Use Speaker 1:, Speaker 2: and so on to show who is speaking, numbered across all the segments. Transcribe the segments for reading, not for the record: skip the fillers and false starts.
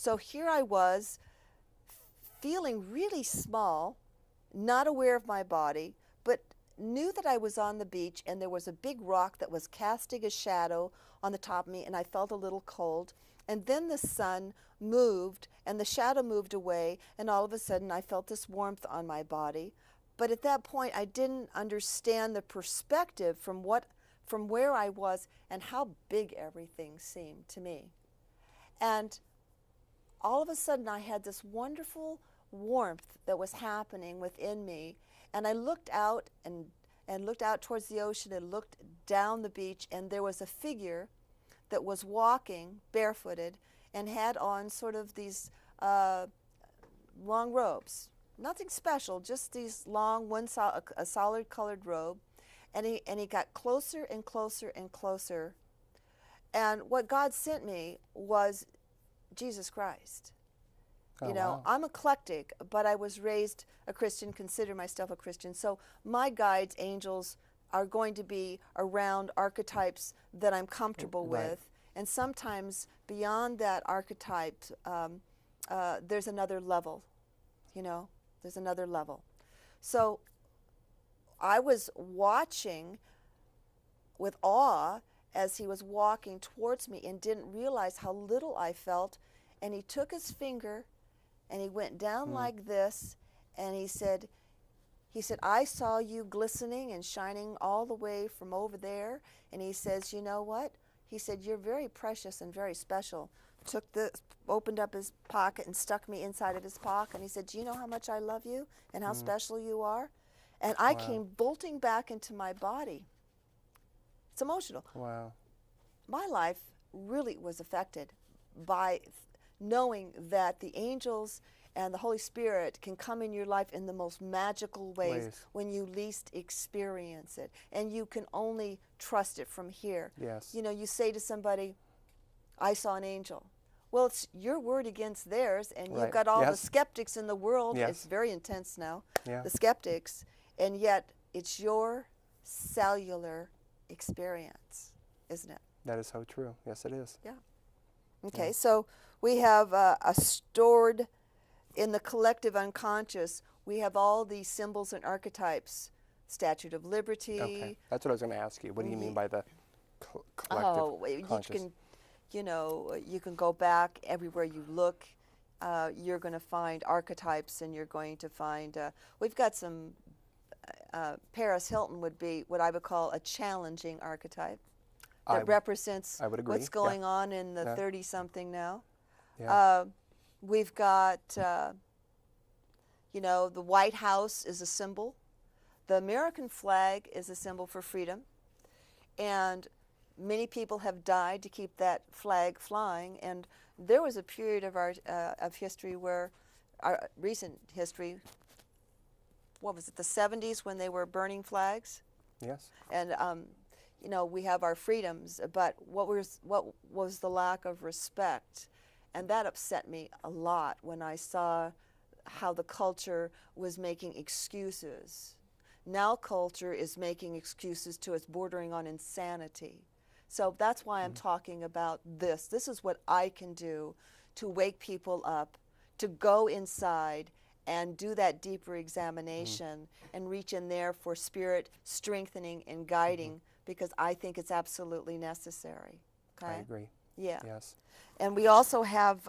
Speaker 1: So here I was, feeling really small, not aware of my body, but knew that I was on the beach and there was a big rock that was casting a shadow on the top of me, and I felt a little cold. And then the sun moved and the shadow moved away, and all of a sudden I felt this warmth on my body. But at that point I didn't understand the perspective from where I was and how big everything seemed to me. And all of a sudden I had this wonderful warmth that was happening within me, and I looked out and looked out towards the ocean and looked down the beach, and there was a figure that was walking barefooted and had on sort of these long robes. Nothing special, just these long, a solid colored robe. And he got closer and closer and closer. And what God sent me was Jesus Christ.
Speaker 2: Oh,
Speaker 1: you know,
Speaker 2: wow.
Speaker 1: I'm eclectic, but I was raised a Christian, consider myself a Christian. So my guides, angels, are going to be around archetypes that I'm comfortable
Speaker 2: Right.
Speaker 1: with. And sometimes beyond that archetype, there's another level, you know, there's another level. So I was watching with awe as he was walking towards me and didn't realize how little I felt. And he took his finger and he went down like this, and he said, I saw you glistening and shining all the way from over there. And he says, you know what? He said, you're very precious and very special. Opened up his pocket and stuck me inside of his pocket. And he said, do you know how much I love you and how special you are? And I came bolting back into my body. It's emotional.
Speaker 2: Wow.
Speaker 1: My life really was affected by knowing that the angels and the Holy Spirit can come in your life in the most magical ways when you least experience it. And you can only trust it from here.
Speaker 2: Yes.
Speaker 1: You know, you say to somebody, I saw an angel. Well, it's your word against theirs, and you've got all the skeptics in the world.
Speaker 2: Yes.
Speaker 1: It's very intense now,
Speaker 2: Yeah.
Speaker 1: the skeptics, and yet it's your cellular experience, isn't it?
Speaker 2: That is so true. Yes, it is.
Speaker 1: Yeah. Okay, so we have a stored in the collective unconscious, we have all these symbols and archetypes. Statue of Liberty.
Speaker 2: Okay, that's what I was going to ask you. What do you mean by the collective conscious?
Speaker 1: You can go back everywhere you look. You're going to find archetypes, and you're going to find. We've got some. Paris Hilton would be what I would call a challenging archetype that represents
Speaker 2: I would agree.
Speaker 1: what's going on in the 30-something now.
Speaker 2: Yeah.
Speaker 1: We've got, the White House is a symbol. The American flag is a symbol for freedom. And many people have died to keep that flag flying. And there was a period of of history where, our recent history, what was it, the 70s, when they were burning flags?
Speaker 2: Yes.
Speaker 1: And, we have our freedoms, but what was the lack of respect? And that upset me a lot when I saw how the culture was making excuses. Now culture is making excuses to it's bordering on insanity. So that's why I'm talking about this. This is what I can do to wake people up, to go inside and do that deeper examination and reach in there for spirit strengthening and guiding, because I think it's absolutely necessary. Okay?
Speaker 2: I agree.
Speaker 1: Yeah.
Speaker 2: Yes.
Speaker 1: And we also have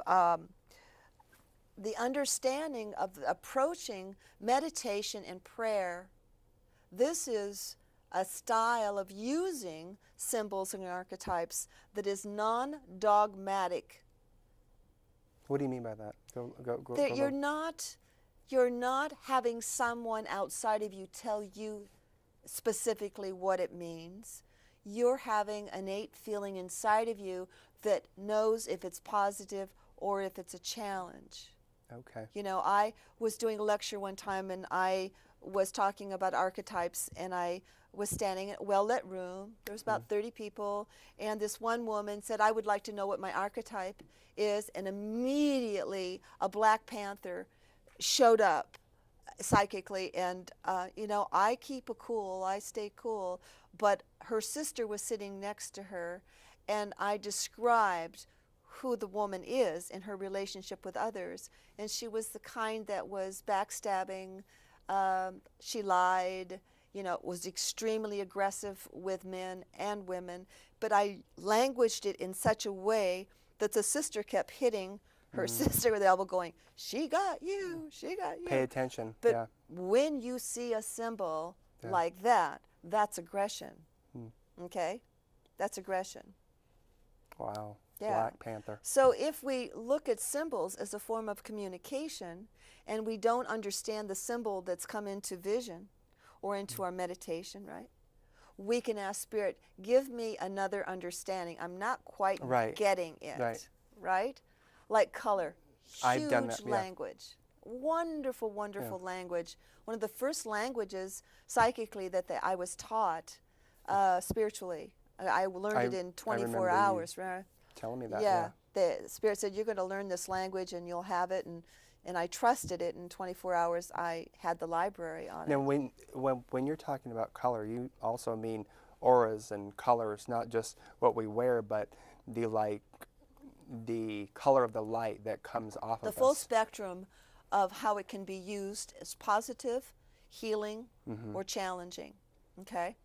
Speaker 1: the understanding of approaching meditation and prayer. This is a style of using symbols and archetypes that is non-dogmatic.
Speaker 2: What do you mean by that? Go
Speaker 1: You're not having someone outside of you tell you specifically what it means. You're having an innate feeling inside of you that knows if it's positive or if it's a challenge.
Speaker 2: Okay.
Speaker 1: I was doing a lecture one time, and I was talking about archetypes, and I was standing in a well-lit room. There was about 30 people, and this one woman said, I would like to know what my archetype is, and immediately a Black Panther showed up psychically, and I keep I stay cool, but her sister was sitting next to her, and I described who the woman is in her relationship with others. And she was the kind that was backstabbing, she lied, was extremely aggressive with men and women. But I languaged it in such a way that the sister kept hitting her sister with the elbow going, she got you, she got you.
Speaker 2: Pay attention.
Speaker 1: But when you see a symbol like that, that's aggression. Okay? That's aggression.
Speaker 2: Wow.
Speaker 1: Yeah.
Speaker 2: Black Panther.
Speaker 1: So if we look at symbols as a form of communication and we don't understand the symbol that's come into vision or into our meditation, right? We can ask Spirit, give me another understanding. I'm not quite getting it. Right? Like color.
Speaker 2: I've done
Speaker 1: Huge
Speaker 2: that,
Speaker 1: language. Wonderful, wonderful language. One of the first languages psychically that I was taught spiritually. I learned it in 24 hours. Right?
Speaker 2: Telling me that.
Speaker 1: Yeah. The Spirit said, you're going to learn this language and you'll have it. And I trusted it. In 24 hours, I had the library on
Speaker 2: now,
Speaker 1: it.
Speaker 2: when you're talking about color, you also mean auras and colors, not just what we wear, but the color of the light that comes off of us.
Speaker 1: The full spectrum of how it can be used as positive, healing, or challenging. Okay?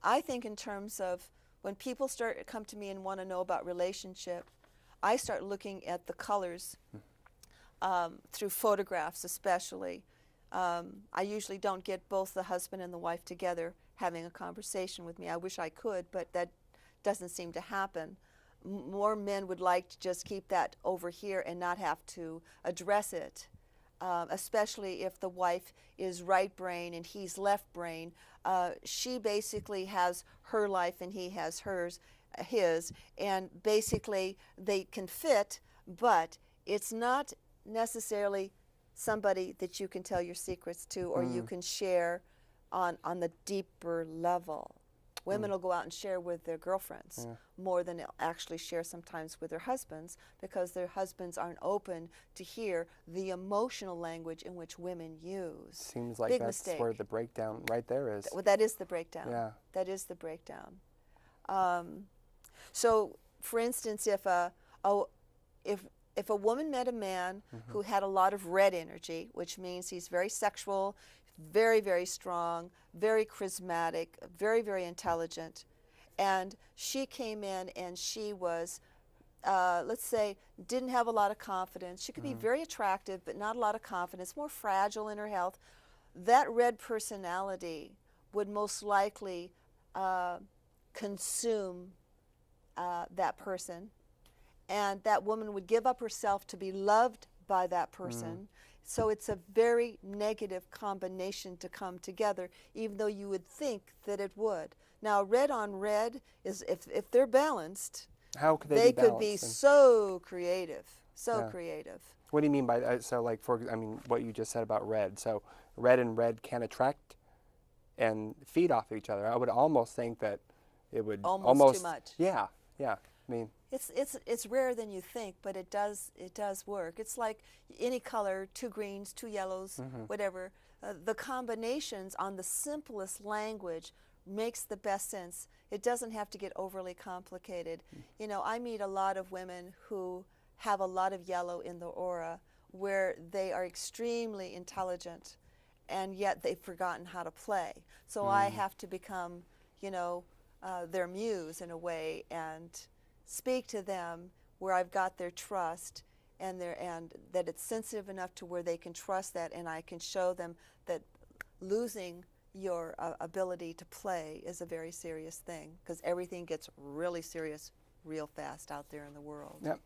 Speaker 1: I think in terms of when people come to me and want to know about relationship, I start looking at the colors through photographs especially. I usually don't get both the husband and the wife together having a conversation with me. I wish I could, but that doesn't seem to happen. More men would like to just keep that over here and not have to address it, especially if the wife is right brain and he's left brain. She basically has her life and he has his, and basically they can fit, but it's not necessarily somebody that you can tell your secrets to or you can share on the deeper level. Women will go out and share with their girlfriends more than they'll actually share sometimes with their husbands, because their husbands aren't open to hear the emotional language in which women use.
Speaker 2: Seems like
Speaker 1: Big
Speaker 2: that's
Speaker 1: mistake.
Speaker 2: where the breakdown right there is.
Speaker 1: Well, that is the breakdown.
Speaker 2: Yeah.
Speaker 1: That is the breakdown. So, for instance, if a woman met a man who had a lot of red energy, which means he's very sexual, very, very strong, very charismatic, very, very intelligent, and she came in and she was, let's say, didn't have a lot of confidence. She could be very attractive, but not a lot of confidence, more fragile in her health. That red personality would most likely consume that person, and that woman would give up herself to be loved by that person. So it's a very negative combination to come together, even though you would think that it would. Now, red on red is, if they're balanced,
Speaker 2: how could
Speaker 1: they
Speaker 2: be
Speaker 1: could be so creative, creative.
Speaker 2: What do you mean by that? So, like, what you just said about red. So, red and red can attract and feed off each other. I would almost think that it would
Speaker 1: almost too much.
Speaker 2: Yeah. I mean,
Speaker 1: it's rarer than you think, but it does work. It's like any color, 2 greens, 2 yellows, whatever. The combinations on the simplest language makes the best sense. It doesn't have to get overly complicated. I meet a lot of women who have a lot of yellow in the aura, where they are extremely intelligent, and yet they've forgotten how to play. So I have to become, their muse in a way, and speak to them where I've got their trust, and that it's sensitive enough to where they can trust that, and I can show them that losing your ability to play is a very serious thing, because everything gets really serious real fast out there in the world.
Speaker 2: Yep.